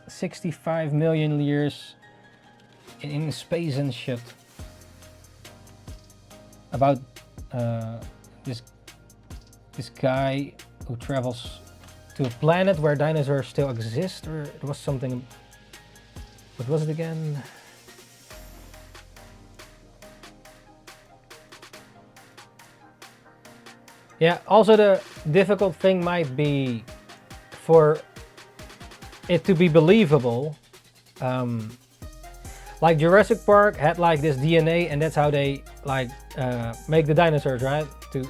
65 million years in space and shit, about this guy who travels to a planet where dinosaurs still exist, or it was something. What was it again? Yeah, also the difficult thing might be for it to be believable. Like Jurassic Park had like this DNA, and that's how they like make the dinosaurs, right? To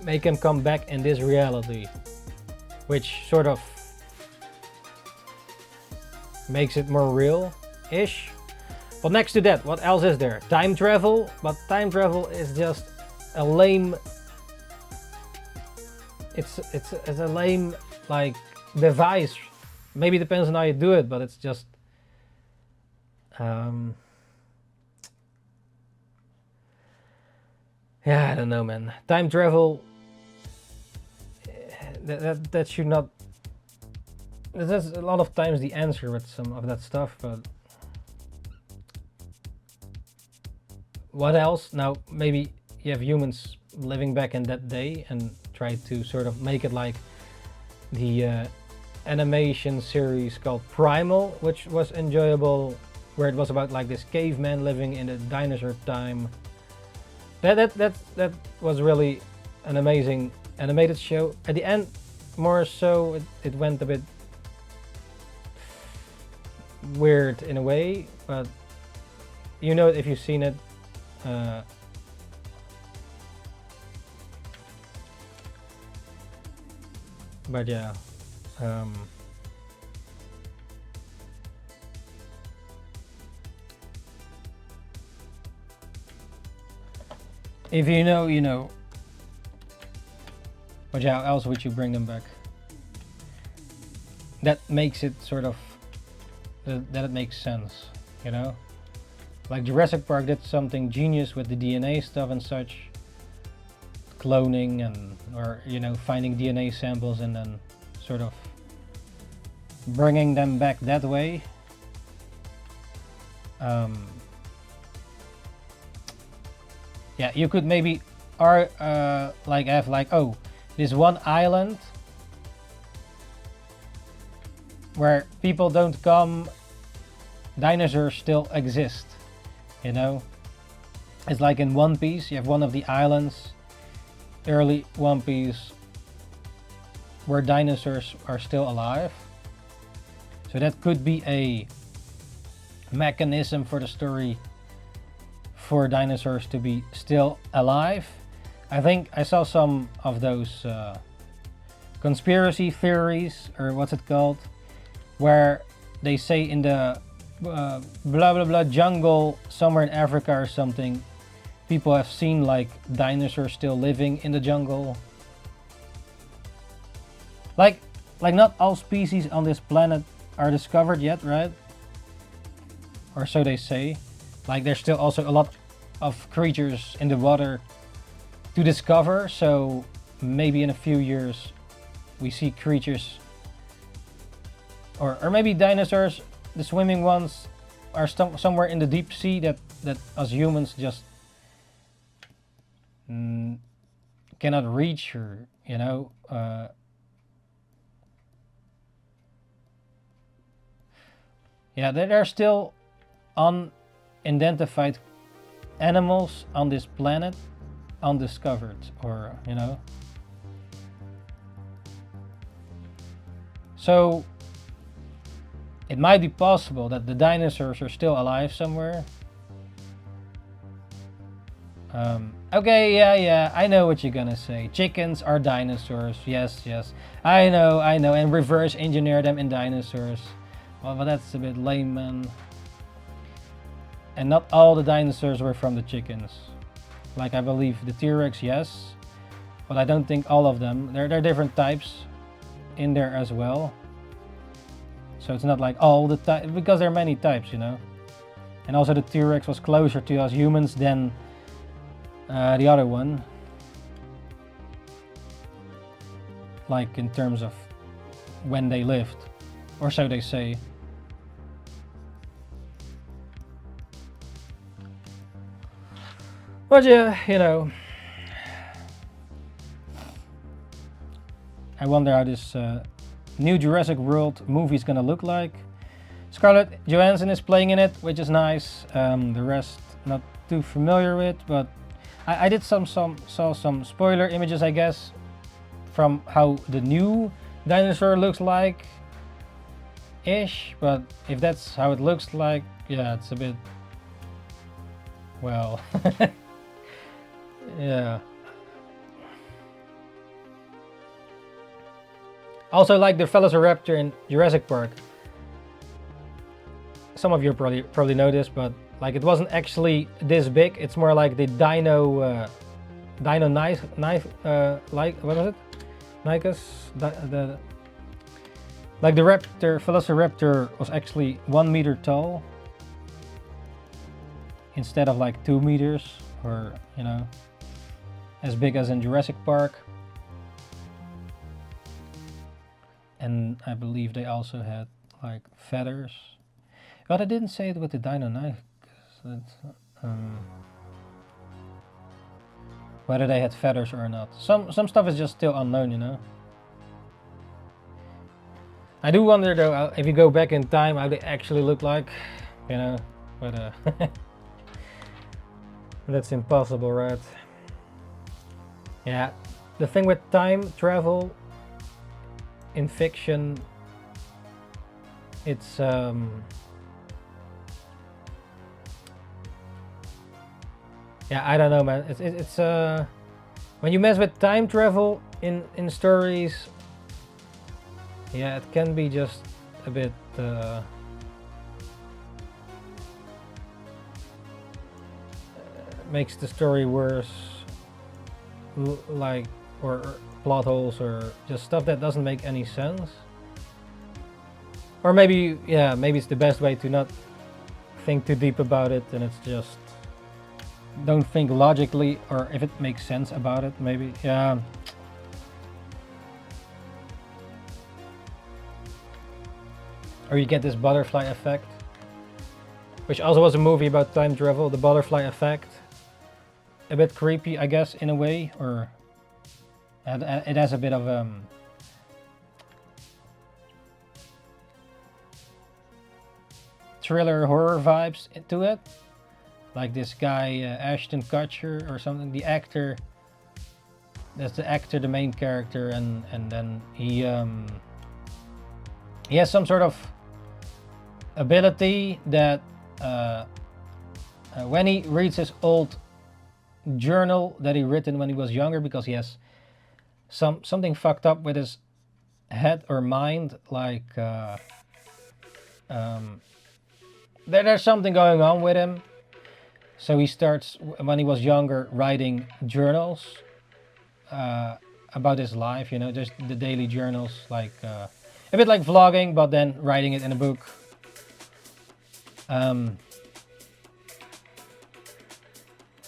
make them come back in this reality, which sort of makes it more real-ish. But next to that, what else is there? Time travel, but time travel is just a lame... It's a lame, like, device. Maybe it depends on how you do it, but it's just... yeah, I don't know, man. Time travel... That should not... That's a lot of times the answer with some of that stuff, but... What else? Now, maybe you have humans living back in that day and try to sort of make it like the animation series called Primal, which was enjoyable, where it was about like this caveman living in the dinosaur time. That was really an amazing animated show. At the end, more so, it went a bit weird in a way, but you know it if you've seen it. But yeah, if you know, you know. But yeah, how else would you bring them back? That makes it sort of, that it makes sense, you know? Like Jurassic Park did something genius with the DNA stuff and such. Cloning and, or, you know, finding DNA samples and then sort of bringing them back that way. Yeah, you could maybe, or like have like, oh, this one island where people don't come, dinosaurs still exist, you know? It's like in One Piece, you have one of the islands, early One Piece, where dinosaurs are still alive. So that could be a mechanism for the story for dinosaurs to be still alive. I think I saw some of those conspiracy theories, or what's it called, where they say in the blah blah blah jungle somewhere in Africa or something, people have seen like dinosaurs still living in the jungle. Like not all species on this planet are discovered yet, right? Or so they say. Like there's still also a lot of creatures in the water to discover, so maybe in a few years we see creatures, or maybe dinosaurs, the swimming ones, are somewhere in the deep sea that us humans just cannot reach, or you know, yeah, there are still unidentified animals on this planet, undiscovered, or you know. So it might be possible that the dinosaurs are still alive somewhere. Okay, yeah, I know what you're gonna say. Chickens are dinosaurs. Yes, I know, and reverse engineer them in dinosaurs. Well, but that's a bit lame, man. And not all the dinosaurs were from the chickens. Like I believe the T-Rex, yes, but I don't think all of them. There are different types in there as well. So it's not like all the types, because there are many types, you know. And also the T-Rex was closer to us humans than the other one. Like in terms of when they lived, or so they say. But yeah, you know, I wonder how this new Jurassic World movie is gonna look like. Scarlett Johansson is playing in it, which is nice. The rest not too familiar with, but I did saw some spoiler images, I guess, from how the new dinosaur looks like ish. But if that's how it looks like, yeah, it's a bit, well. Yeah. Also, like the Velociraptor in Jurassic Park, some of you probably know this, but like it wasn't actually this big. It's more like the dino knife, like what was it? Nicus, like the raptor, Velociraptor was actually 1 meter tall instead of like 2 meters, or you know, as big as in Jurassic Park. And I believe they also had like feathers, but I didn't say it with the dino knife. Whether they had feathers or not. Some stuff is just still unknown, you know. I do wonder though, if you go back in time, how they actually look like, you know, but that's impossible, right? Yeah, the thing with time travel in fiction, it's yeah, I don't know, man. It's when you mess with time travel in stories, yeah, it can be just a bit makes the story worse, like, or plot holes, or just stuff that doesn't make any sense. Or maybe, yeah, maybe it's the best way to not think too deep about it, and it's just don't think logically, or if it makes sense about it, maybe. Yeah. Or you get this butterfly effect, which also was a movie about time travel, the butterfly effect. A bit creepy, I guess, in a way, or it has a bit of thriller horror vibes to it. Like this guy, Ashton Kutcher or something, the actor. That's the actor, the main character, and then he has some sort of ability that when he reads his old journal that he written when he was younger, because he has something fucked up with his head or mind, like there's something going on with him. So he starts, when he was younger, writing journals about his life, you know, just the daily journals, like a bit like vlogging, but then writing it in a book.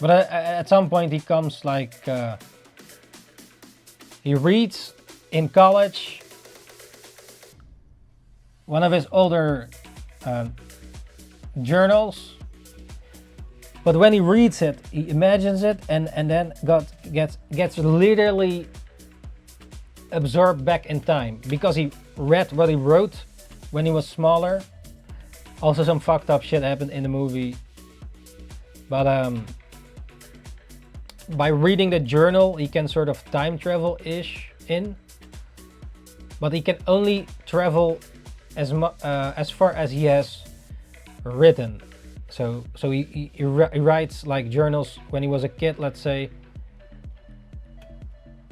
But at some point he comes like, he reads in college one of his older journals. But when he reads it, he imagines it, and then gets literally absorbed back in time, because he read what he wrote when he was smaller. Also, some fucked up shit happened in the movie. But by reading the journal, he can sort of time travel-ish in. But he can only travel as far as he has written. So he writes like journals when he was a kid, let's say,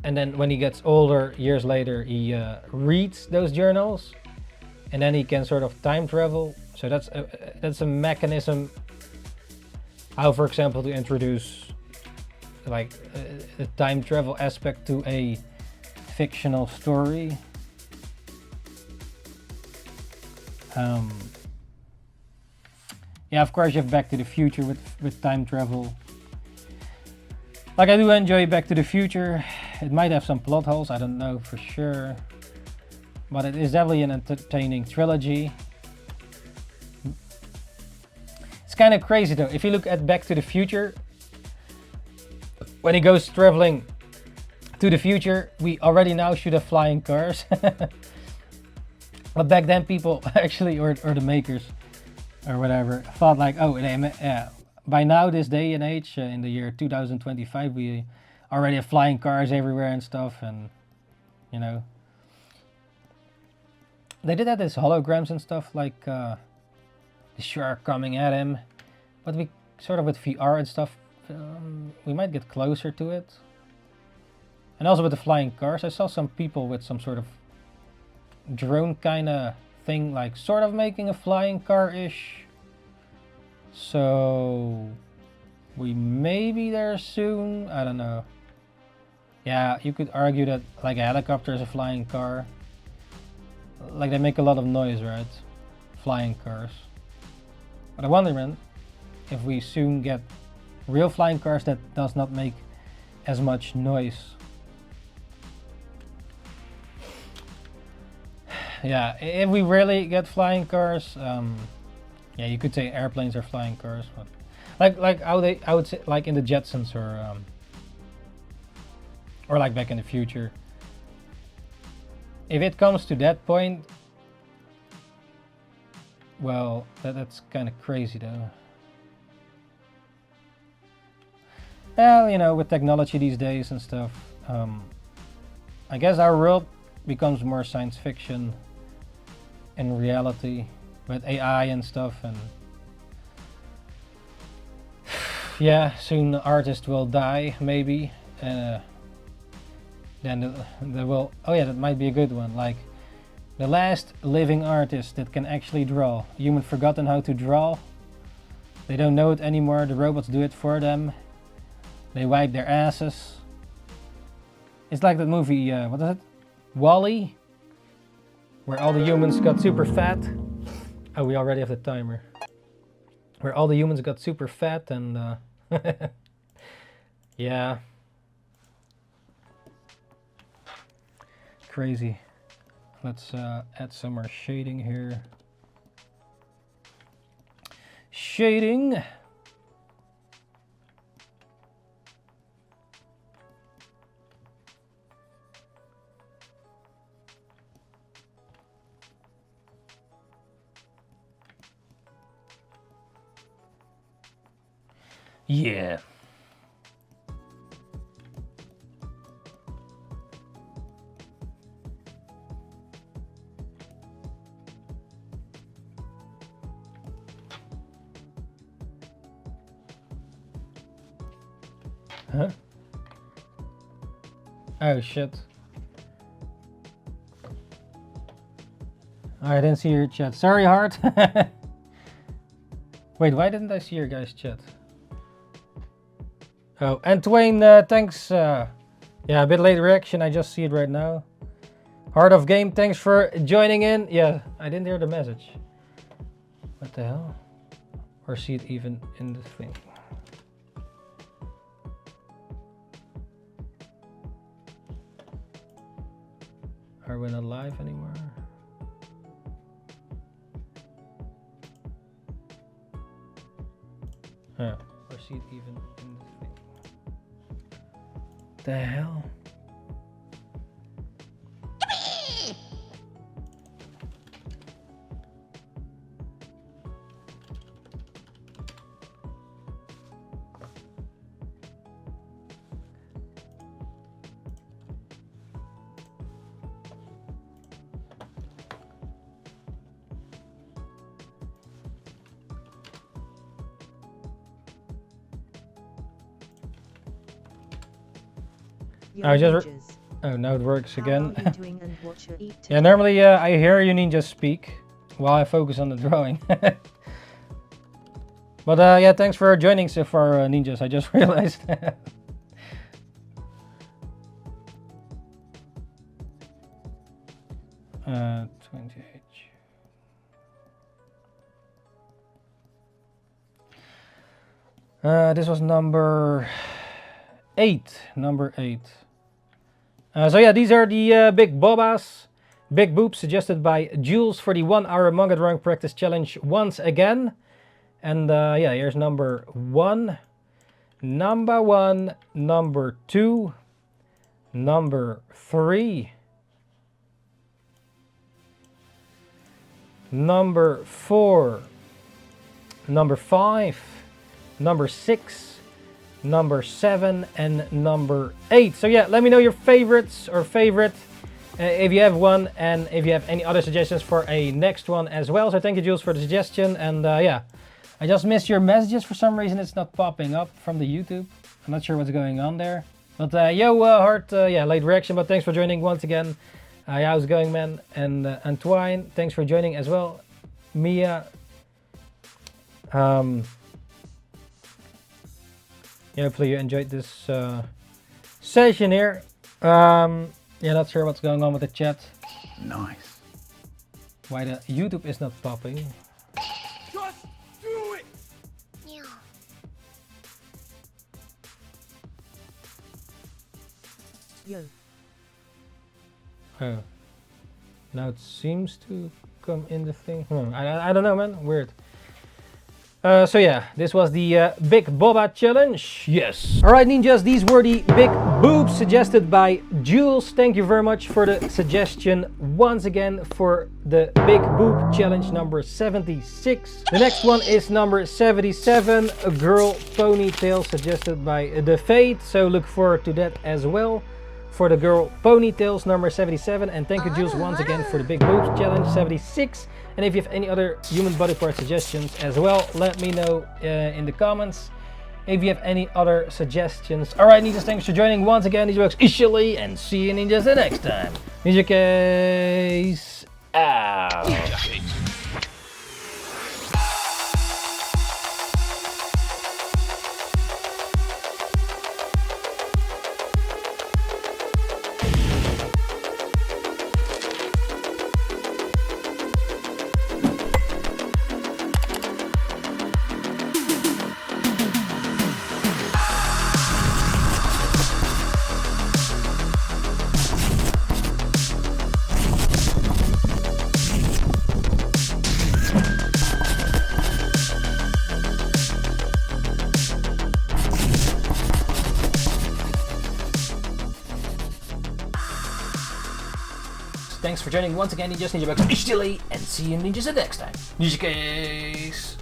and then when he gets older, years later, he reads those journals, and then he can sort of time travel. So that's a mechanism how, for example, to introduce like the time travel aspect to a fictional story. Yeah, of course you have Back to the Future with time travel. Like, I do enjoy Back to the Future. It might have some plot holes, I don't know for sure. But it is definitely an entertaining trilogy. It's kind of crazy though. If you look at Back to the Future, when he goes traveling to the future, we already now should have flying cars. But back then people actually, or the makers, or whatever, thought like, oh, yeah, by now, this day and age, in the year 2025, we already have flying cars everywhere and stuff, and you know, they did have this holograms and stuff, like the shark coming at him, but we sort of with VR and stuff, we might get closer to it. And also with the flying cars, I saw some people with some sort of drone kind of thing, like sort of making a flying car-ish So we may be there soon. I don't know. Yeah, you could argue that like a helicopter is a flying car. Like they make a lot of noise, right? Flying cars. But I wonder, man, if we soon get real flying cars that does not make as much noise. Yeah, if we really get flying cars, yeah, you could say airplanes are flying cars, but like how they, I would say, like in the Jetsons or like Back in the Future. If it comes to that point, well, that's kind of crazy though. Well, you know, with technology these days and stuff, I guess our world becomes more science fiction in reality with AI and stuff, and yeah, soon the artist will die, maybe. Then there will, oh yeah, that might be a good one, like the last living artist that can actually draw. Human forgotten how to draw. They don't know it anymore, the robots do it for them. They wipe their asses. It's like that movie, what is it? Wall-E? Where all the humans got super fat. Oh, we already have the timer. Where all the humans got super fat and yeah. Crazy. Let's add some more shading here. Shading. Yeah. Huh? Oh shit. I didn't see your chat. Sorry, Heart. Wait, why didn't I see your guys' chat? Oh, and Twain, thanks. Yeah, a bit late reaction. I just see it right now. Heart of Game, thanks for joining in. Yeah, I didn't hear the message. What the hell? Or see it even in the thing. Are we not live anymore? Yeah, or see it even in the thing. The hell? I just oh, now it works again. Yeah, normally I hear you ninjas speak while I focus on the drawing. But yeah, thanks for joining so far, ninjas. I just realized. 28. This was number 8. Number 8. So yeah, these are the big bobas, big boobs suggested by Jules for the 1 hour manga drawing practice challenge once again. And yeah, here's number 1, number 1, number 2, number 3, number 4, number 5, number 6, number 7, and number 8. So yeah, let me know your favorites or favorite if you have one, and if you have any other suggestions for a next one as well. So thank you, Jules, for the suggestion. And yeah, I just missed your messages for some reason. It's not popping up from the YouTube. I'm not sure what's going on there. But yo, Heart, yeah, late reaction, but thanks for joining once again. How's it going, man? And Antoine, thanks for joining as well. Mia, Yeah, hopefully you enjoyed this session here. Yeah, not sure what's going on with the chat. Nice. Why the YouTube is not popping. Just do it! Yeah. Oh. Now it seems to come in the thing. I don't know, man. Weird. So yeah, this was the Big Boba challenge. Yes. Alright, ninjas, these were the big boobs suggested by Jules. Thank you very much for the suggestion once again for the big boob challenge number 76. The next one is number 77, a girl ponytail suggested by The Fate. So look forward to that as well. For the girl ponytails number 77, and thank you Jules once again for the big boobs challenge 76. And if you have any other human body part suggestions as well, let me know in the comments if you have any other suggestions. Alright ninjas, thanks for joining once again. NINJABOX ishhh, and see you ninjas the next time. Ninjakees out. Thanks for joining once again, ninjas. NINJABOX ishhh, and see you ninjas the next time. Ninjakees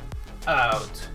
out.